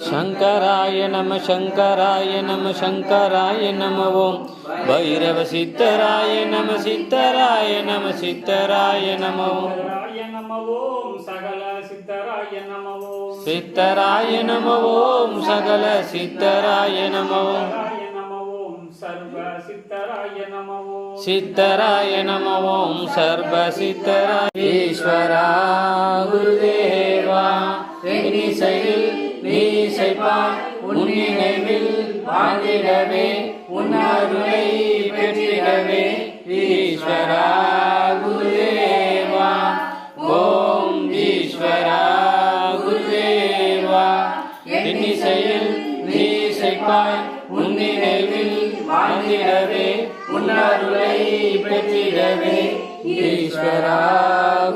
शंकराय नमः शंकराय नमः शंकराय नमः ओम भैरव सिद्धराय नमः सिद्धराय नमः सिद्धराय नमः ओम सकल सिद्धराय नमः ओम सिद्धराय नमः ओम सकल सिद्धराय नमः ओम सर्व सिद्धराय नमः ओम सिद्धराय नमः ओम सर्व सिद्धराय ईश्वरा गुरुदेवा உன்னினைவில் வாழ்ந்திடவே உன்னருளை பெற்றிடவே ஈஸ்வரா குருதேவா ஓம் ஈஸ்வரா குருதேவா இன்னிசையில் நீ இசைப்பாய் உன்னினைவில் வாழ்ந்திடவே உன்னருளை பெற்றிடவே ஈஸ்வரா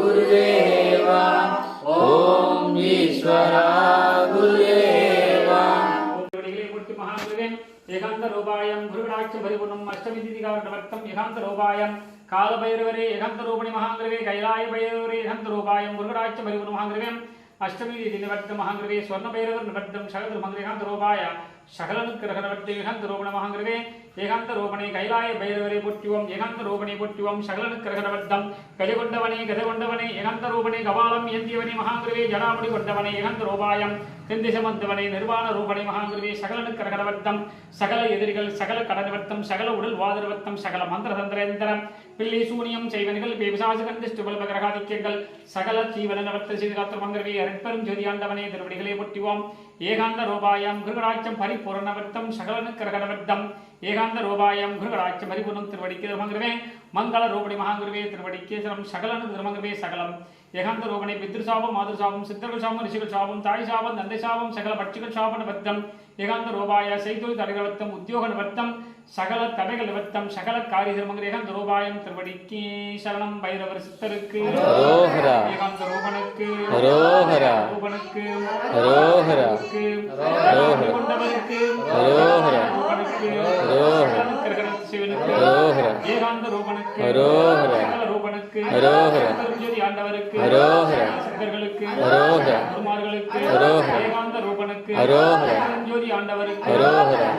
குருதேவா ஓம் ஈஸ்வரா குருதேவா ஏகாந்த ரூபாயம் குருடாட்சி பரிபூர்ணம் அஷ்டமி திதிகாவர்த்தம் ஏகாந்த ரூபாயம் காலபைரவரே ஏகாந்த ரூபணி மகாங்கிரவே கைலாய பைரவரே ஏகாந்த ரூபாயம் குருடாட்சி பரிபூர்ண மகாங்கிரவே அஷ்டமி திதி நிவர்த்த மகாங்கிரவே ஸ்வர்ண பைரவர் நிவர்த்தம் சகல மந்திர ஏகாந்த ரூபாய சகலனுக்கிரக நிவர்த்த ஏகாந்த ரூபண மகாங்கிரவே ஏகாந்த ரூபணை கைலாய பைரவரே புற்றுவம் ஏகாந்த ரூபணை புற்றுவம் சகலனுக்கிரக நிவர்த்தம் கஜகொண்டவனே கதகொண்டவனே ஏகாந்த ரூபணை கபாலம் ஏந்தியவனே மகாங்கிரவே ஜடாமுடி கொண்டவனே ஏகாந்த ரூபாயம் தென்திசமந்தவனே நிர்வாண ரூபணை மகாங்கிரவே சகலனுக்கிரக நிவர்த்தம் சகல எதிரிகள் சகல கடனிவர்த்தம் சகல உடல் வாதர்வர்த்தம் சகல மந்திர தந்திரேந்திரம் பிள்ளை சூனியம் செய்வனிகள் பேபிசாசகந்திஷ்டுபல்ப கிரகாதிக்கியங்கள் சகல ஜீவன நிவர்த்த செய்திகாத்திர மந்திரவே அருட்பெரும் ஜோதியாண்டவனே திருவடிகளே புற்றுவோம் ஏகாந்த ரூபாயம் குருகடாட்சம் பரிபூர்ணவர்த்தம் சகலனுக்கிரகணவர்த்தம் ஏகாந்த ரூபாயம் குருகடாட்சம் பரிபூர்ணம் திருவடிக்கு திருமங்கிரவே மங்கள ரூபணி மகாங்குருவே திருவடிக்கு சகலனு திருமங்கிரவே சகலம் ஏகாந்த ரூபணை பித்ருசாபம் மாதுசாபம் சித்தர்கள் சாபம் ரிஷிகள் சாபம் தாய் சாபம் தந்தை சாபம் சகல பட்சிகள் சாப நிவர்த்தம் ஏகாந்த ரூபாய செய்தொழில் தடைகவர்த்தம் உத்தியோக நிவர்த்தம் சகல தடைகள் நிவர்த்தம் சகல காரிய திருமங்கிர ஏகாந்த ரூபாயம் திருவடிக்கு சரணம் பைரவர் சித்தருக்கு ஏகாந்த ரூபனுக்கு ரூபனுக்கு கொண்டவருக்கு ஏகாந்த ரூபனுக்கு ரூபனுக்கு ஜோதி ஆண்டவருக்கு சித்தர்களுக்கு குருமார்களுக்கு ஏகாந்த ரூபனுக்கு ஜோதி ஆண்டவருக்கு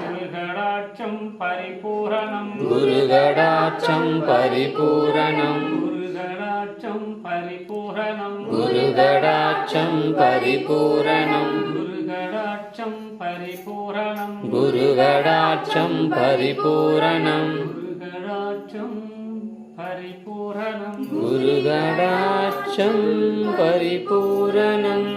குருகடாட்சம் பரிபூரணம் குருகடாட்சம் பரிபூரணம் குருகடாட்சம் பரிபூரணம் குருகடாட்சம் பரிபூரணம் குருகடாட்சம் பரிபூரணம் குருகடாட்சம் பரிபூரணம் குருகடாட்சம் பரிபூரணம் குருகடாட்சம் பரிபூரணம்